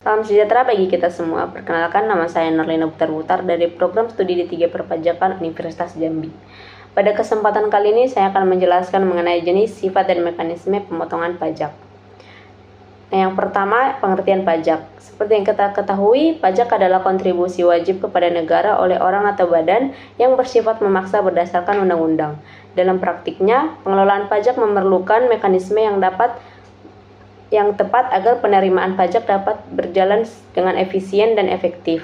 Salam sejahtera bagi kita semua. Perkenalkan, nama saya Nurlina Butar-Butar dari Program Studi D3 Perpajakan Universitas Jambi. Pada kesempatan kali ini saya akan menjelaskan mengenai jenis, sifat, dan mekanisme pemotongan pajak. Nah, yang pertama, pengertian pajak. Seperti yang kita ketahui, pajak adalah kontribusi wajib kepada negara oleh orang atau badan yang bersifat memaksa berdasarkan undang-undang. Dalam praktiknya, pengelolaan pajak memerlukan mekanisme yang tepat agar penerimaan pajak dapat berjalan dengan efisien dan efektif.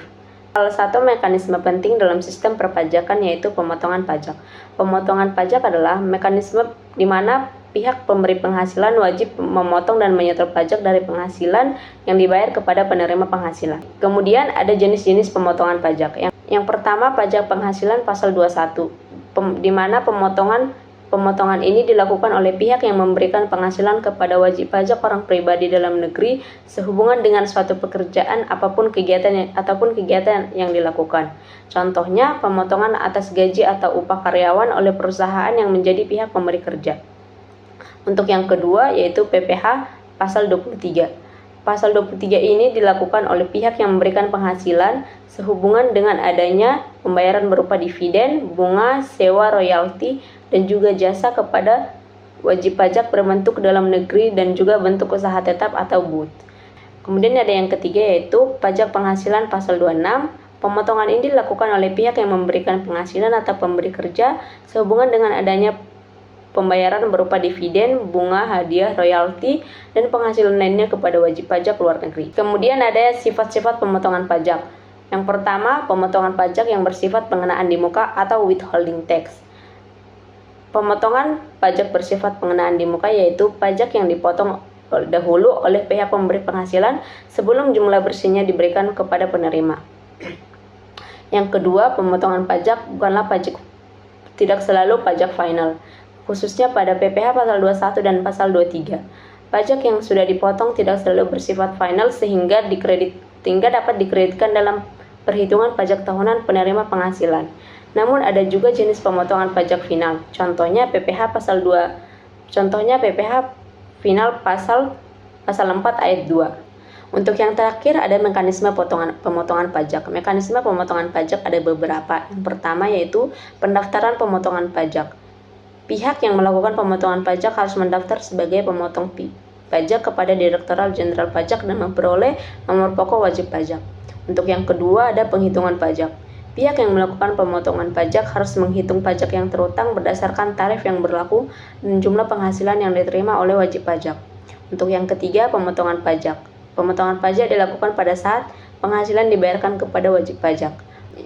Salah satu mekanisme penting dalam sistem perpajakan yaitu pemotongan pajak. Pemotongan pajak adalah mekanisme di mana pihak pemberi penghasilan wajib memotong dan menyetor pajak dari penghasilan yang dibayar kepada penerima penghasilan. Kemudian ada jenis-jenis pemotongan pajak. Yang pertama, pajak penghasilan pasal 21, di mana pemotongan ini dilakukan oleh pihak yang memberikan penghasilan kepada wajib pajak orang pribadi dalam negeri sehubungan dengan suatu pekerjaan ataupun kegiatan yang dilakukan. Contohnya, pemotongan atas gaji atau upah karyawan oleh perusahaan yang menjadi pihak pemberi kerja. Untuk yang kedua, yaitu PPh pasal 23. Pasal 23 ini dilakukan oleh pihak yang memberikan penghasilan sehubungan dengan adanya pembayaran berupa dividen, bunga, sewa, royalti, dan juga jasa kepada wajib pajak berbentuk dalam negeri dan juga bentuk usaha tetap atau BUT. Kemudian ada yang ketiga yaitu pajak penghasilan pasal 26. Pemotongan ini dilakukan oleh pihak yang memberikan penghasilan atau pemberi kerja sehubungan dengan adanya pembayaran berupa dividen, bunga, hadiah, royalti, dan penghasilan lainnya kepada wajib pajak luar negeri. Kemudian ada sifat-sifat pemotongan pajak. Yang pertama, pemotongan pajak yang bersifat pengenaan di muka atau withholding tax. Pemotongan pajak bersifat pengenaan di muka yaitu pajak yang dipotong dahulu oleh pihak pemberi penghasilan sebelum jumlah bersihnya diberikan kepada penerima. Yang kedua, pemotongan pajak bukanlah tidak selalu pajak final, khususnya pada PPh pasal 21 dan pasal 23. Pajak yang sudah dipotong tidak selalu bersifat final sehingga dapat dikreditkan dalam perhitungan pajak tahunan penerima penghasilan. Namun ada juga jenis pemotongan pajak final. Contohnya PPh final pasal 4 ayat 2. Untuk yang terakhir ada mekanisme pemotongan pajak. Mekanisme pemotongan pajak ada beberapa. Yang pertama yaitu pendaftaran pemotongan pajak. Pihak yang melakukan pemotongan pajak harus mendaftar sebagai pemotong pajak kepada Direktorat Jenderal Pajak dan memperoleh nomor pokok wajib pajak. Untuk yang kedua ada penghitungan pajak. Pihak yang melakukan pemotongan pajak harus menghitung pajak yang terutang berdasarkan tarif yang berlaku dan jumlah penghasilan yang diterima oleh wajib pajak. Untuk yang ketiga, pemotongan pajak. Pemotongan pajak dilakukan pada saat penghasilan dibayarkan kepada wajib pajak.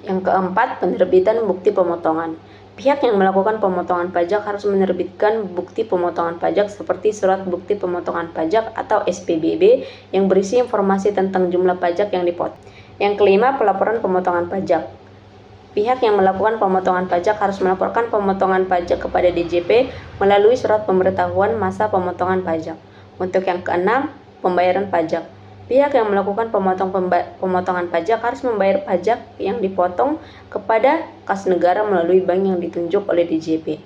Yang keempat, penerbitan bukti pemotongan. Pihak yang melakukan pemotongan pajak harus menerbitkan bukti pemotongan pajak seperti surat bukti pemotongan pajak atau SPBB yang berisi informasi tentang jumlah pajak yang dipotong. Yang kelima, pelaporan pemotongan pajak. Pihak yang melakukan pemotongan pajak harus melaporkan pemotongan pajak kepada DJP melalui surat pemberitahuan masa pemotongan pajak. Untuk yang keenam, pembayaran pajak. Pihak yang melakukan pemotongan pajak harus membayar pajak yang dipotong kepada kas negara melalui bank yang ditunjuk oleh DJP.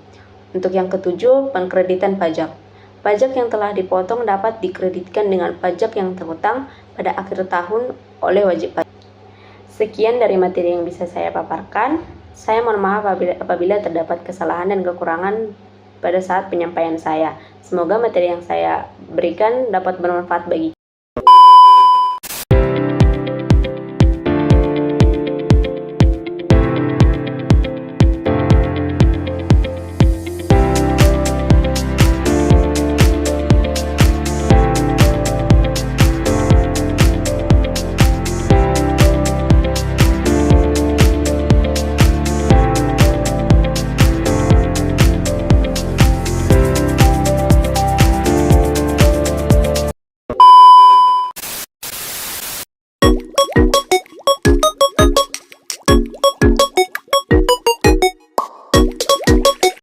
Untuk yang ketujuh, pengkreditan pajak. Pajak yang telah dipotong dapat dikreditkan dengan pajak yang terutang pada akhir tahun oleh wajib pajak. Sekian dari materi yang bisa saya paparkan. Saya mohon maaf apabila terdapat kesalahan dan kekurangan pada saat penyampaian saya. Semoga materi yang saya berikan dapat bermanfaat bagi